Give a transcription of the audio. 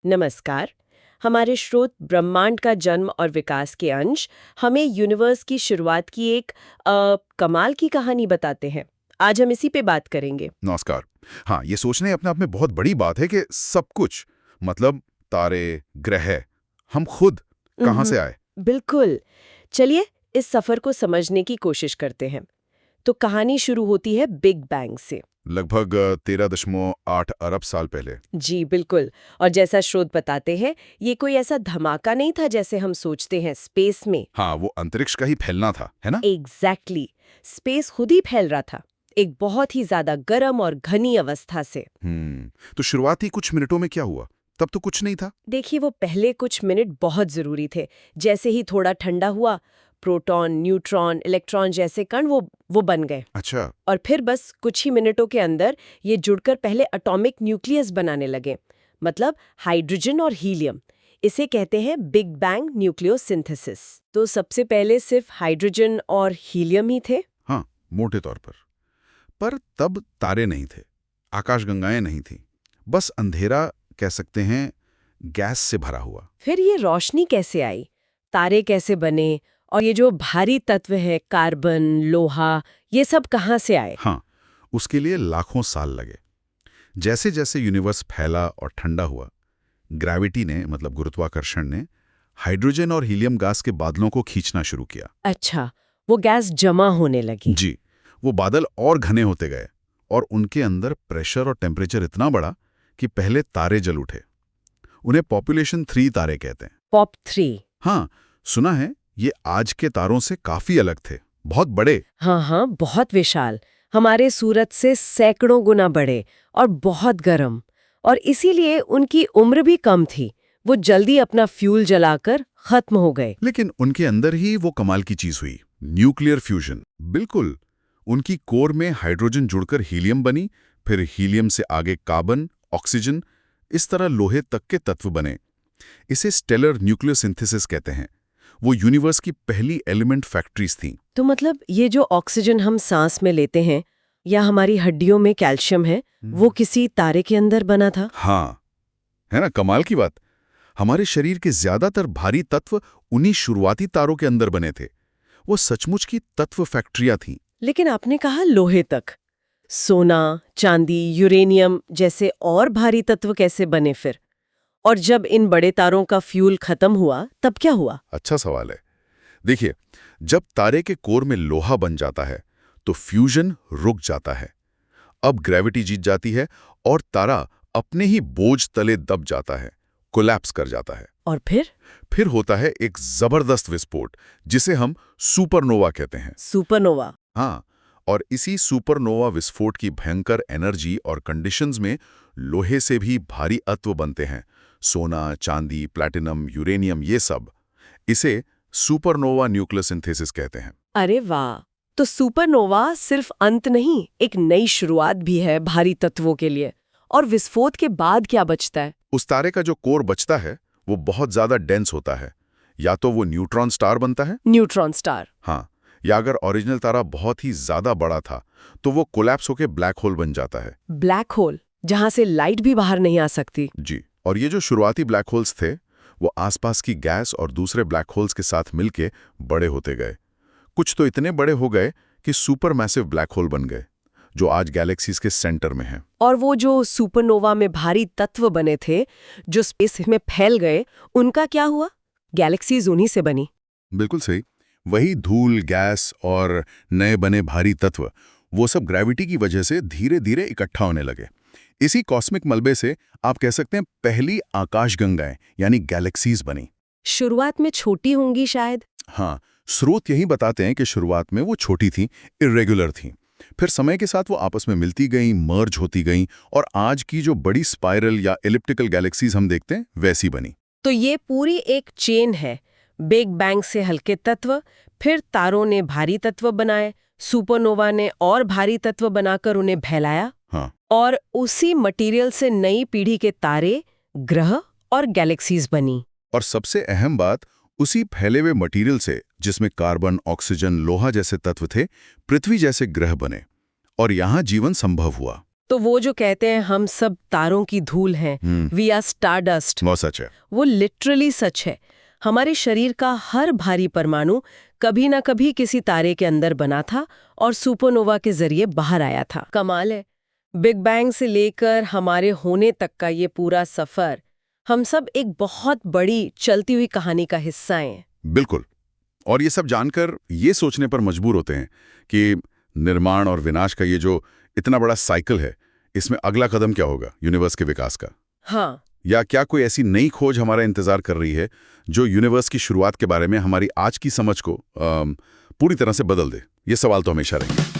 नमस्कार। हमारे स्रोत ब्रह्मांड का जन्म और विकास के अंश हमें यूनिवर्स की शुरुआत की एक कमाल की कहानी बताते हैं। आज हम इसी पे बात करेंगे। नमस्कार। हाँ, ये सोचने अपने आप में बहुत बड़ी बात है कि सब कुछ मतलब तारे, ग्रह, हम खुद कहाँ उम्हूं, से आए। बिल्कुल। चलिए इस सफर को समझने की कोशिश करते हैं। तो कहानी शुरू होती है बिग बैंग से। लगभग 13.8 अरब साल पहले। जी बिल्कुल। और जैसा स्रोत बताते हैं, ये कोई ऐसा धमाका नहीं था जैसे हम सोचते हैं स्पेस में। हाँ, वो अंतरिक्ष का ही फैलना था, है ना? एग्जैक्टली स्पेस खुद ही फैल रहा था, एक बहुत ही ज्यादा गर्म और घनी अवस्था से। तो शुरुआती कुछ मिनटों में क्या हुआ? तब तो कुछ नहीं था। देखिए वो पहले कुछ मिनट बहुत जरूरी थे। जैसे ही थोड़ा ठंडा हुआ, प्रोटॉन, न्यूट्रॉन, इलेक्ट्रॉन जैसे कण वो बन गए। अच्छा। और फिर बस कुछ ही मिनटों के अंदर ये जुड़कर पहले एटॉमिक न्यूक्लियस बनाने लगे, मतलब हाइड्रोजन और हीलियम। इसे कहते हैं बिग बैंग न्यूक्लियोसिंथेसिस। तो सबसे पहले सिर्फ हाइड्रोजन और हीलियम ही थे। हाँ, मोटे तौर पर तब तारे नहीं थे, आकाशगंगाएं नहीं थी, बस अंधेरा कह सकते हैं, गैस से भरा हुआ। फिर ये रोशनी कैसे आई, तारे कैसे बने, और ये जो भारी तत्व है कार्बन, लोहा, ये सब कहाँ से आए? हाँ, उसके लिए लाखों साल लगे। जैसे जैसे यूनिवर्स फैला और ठंडा हुआ, ग्रेविटी ने मतलब गुरुत्वाकर्षण ने हाइड्रोजन और हीलियम गैस के बादलों को खींचना शुरू किया। अच्छा, वो गैस जमा होने लगी। जी, वो बादल और घने होते गए और उनके अंदर प्रेशर और टेम्परेचर इतना बढ़ा कि पहले तारे जल उठे। उन्हें पॉपुलेशन 3 तारे कहते हैं। पॉप 3। हाँ, सुना है ये आज के तारों से काफी अलग थे, बहुत बड़े। हाँ हाँ, बहुत विशाल, हमारे सूरज से सैकड़ों गुना बड़े और बहुत गर्म। और इसीलिए उनकी उम्र भी कम थी, वो जल्दी अपना फ्यूल जलाकर खत्म हो गए। लेकिन उनके अंदर ही वो कमाल की चीज हुई, न्यूक्लियर फ्यूजन। बिल्कुल, उनकी कोर में हाइड्रोजन जुड़कर हीलियम बनी, फिर हीलियम से आगे कार्बन, ऑक्सीजन, इस तरह लोहे तक के तत्व बने। इसे स्टेलर न्यूक्लियोसिंथेसिस कहते हैं। वो यूनिवर्स की पहली एलिमेंट फैक्ट्रीज थी। तो मतलब ये जो ऑक्सीजन हम सांस में लेते हैं या हमारी हड्डियों में कैल्शियम है, वो किसी तारे के अंदर बना था? हाँ, है ना कमाल की बात। हमारे शरीर के ज्यादातर भारी तत्व उन्हीं शुरुआती तारों के अंदर बने थे। वो सचमुच की तत्व फैक्ट्रियां थीं। लेकिन आपने कहा लोहे तक। सोना, चांदी, यूरेनियम जैसे और भारी तत्व कैसे बने फिर? और जब इन बड़े तारों का फ्यूल खत्म हुआ तब क्या हुआ? अच्छा सवाल है। देखिए, जब तारे के कोर में लोहा बन जाता है तो फ्यूजन रुक जाता है। अब ग्रेविटी जीत जाती है और तारा अपने ही बोझ तले दब जाता है, कोलैप्स कर जाता है। और फिर होता है एक जबरदस्त विस्फोट, जिसे हम सुपरनोवा कहते हैं। सुपरनोवा। हाँ, और इसी सुपरनोवा विस्फोट की भयंकर एनर्जी और कंडीशंस में लोहे से भी भारी तत्व बनते हैं। सोना, चांदी, प्लैटिनम, यूरेनियम, ये सब। इसे सुपरनोवा न्यूक्लियोसिंथेसिस कहते हैं। अरे वाह! तो सुपरनोवा सिर्फ अंत नहीं, एक नई शुरुआत भी है भारी तत्वों के लिए। और विस्फोट के बाद क्या बचता है? उस तारे का जो कोर बचता है वो बहुत ज्यादा डेंस होता है। या तो वो न्यूट्रॉन स्टार बनता है, न्यूट्रॉन स्टार। हाँ, या अगर ओरिजिनल तारा बहुत ही ज्यादा बड़ा था तो वो कोलैप्स होकर ब्लैक होल बन जाता है। ब्लैक होल, जहां से लाइट भी बाहर नहीं आ सकती। जी, और ये जो शुरुआती ब्लैक होल्स थे वो आसपास की गैस और दूसरे ब्लैक होल्स के साथ मिलके बड़े होते गए। कुछ तो इतने बड़े हो गए कि सुपर मैसिव ब्लैक होल बन गए, जो आज गैलेक्सीज के सेंटर में हैं। और वो जो सुपरनोवा में भारी तत्व बने थे, जो स्पेस में फैल गए, उनका क्या हुआ? गैलेक्सीज उन्हीं से बनी। बिल्कुल सही। वही धूल, गैस और नए बने भारी तत्व, वो सब ग्रेविटी की वजह से धीरे धीरे इकट्ठा होने लगे। इसी कॉस्मिक मलबे से आप कह सकते हैं पहली आकाशगंगाएं यानी गैलेक्सीज बनी। शुरुआत में छोटी होंगी शायद। हाँ, स्रोत यही बताते हैं कि शुरुआत में वो छोटी थीं, इर्रेगुलर थीं। फिर समय के साथ वो आपस में मिलती गईं, मर्ज होती गईं और आज की जो बड़ी स्पाइरल या एलिप्टिकल गैलेक्सीज हम देखते हैं वैसी बनी। तो ये पूरी एक चेन है। बिग बैंग से हल्के तत्व, फिर तारों ने भारी तत्व बनाए, सुपरनोवा ने और भारी तत्व बनाकर उन्हें फैलाया। हाँ, और उसी मटेरियल से नई पीढ़ी के तारे, ग्रह और गैलेक्सीज बनी। और सबसे अहम बात, उसी फैले हुए मटेरियल से, जिसमें कार्बन, ऑक्सीजन, लोहा जैसे तत्व थे, पृथ्वी जैसे ग्रह बने और यहाँ जीवन संभव हुआ। तो वो जो कहते हैं हम सब तारों की धूल हैं, वी आर स्टारडस्ट, वो सच है। वो लिटरली सच है। हमारे शरीर का हर भारी परमाणु कभी ना कभी किसी तारे के अंदर बना था और सुपरनोवा के जरिए बाहर आया था। कमाल है, बिग बैंग से लेकर हमारे होने तक का ये पूरा सफर, हम सब एक बहुत बड़ी चलती हुई कहानी का हिस्सा हैं। बिल्कुल। और ये सब जानकर ये सोचने पर मजबूर होते हैं कि निर्माण और विनाश का ये जो इतना बड़ा साइकिल है, इसमें अगला कदम क्या होगा यूनिवर्स के विकास का? हाँ, या क्या कोई ऐसी नई खोज हमारा इंतजार कर रही है जो यूनिवर्स की शुरुआत के बारे में हमारी आज की समझ को पूरी तरह से बदल दे? ये सवाल तो हमेशा रहेंगे।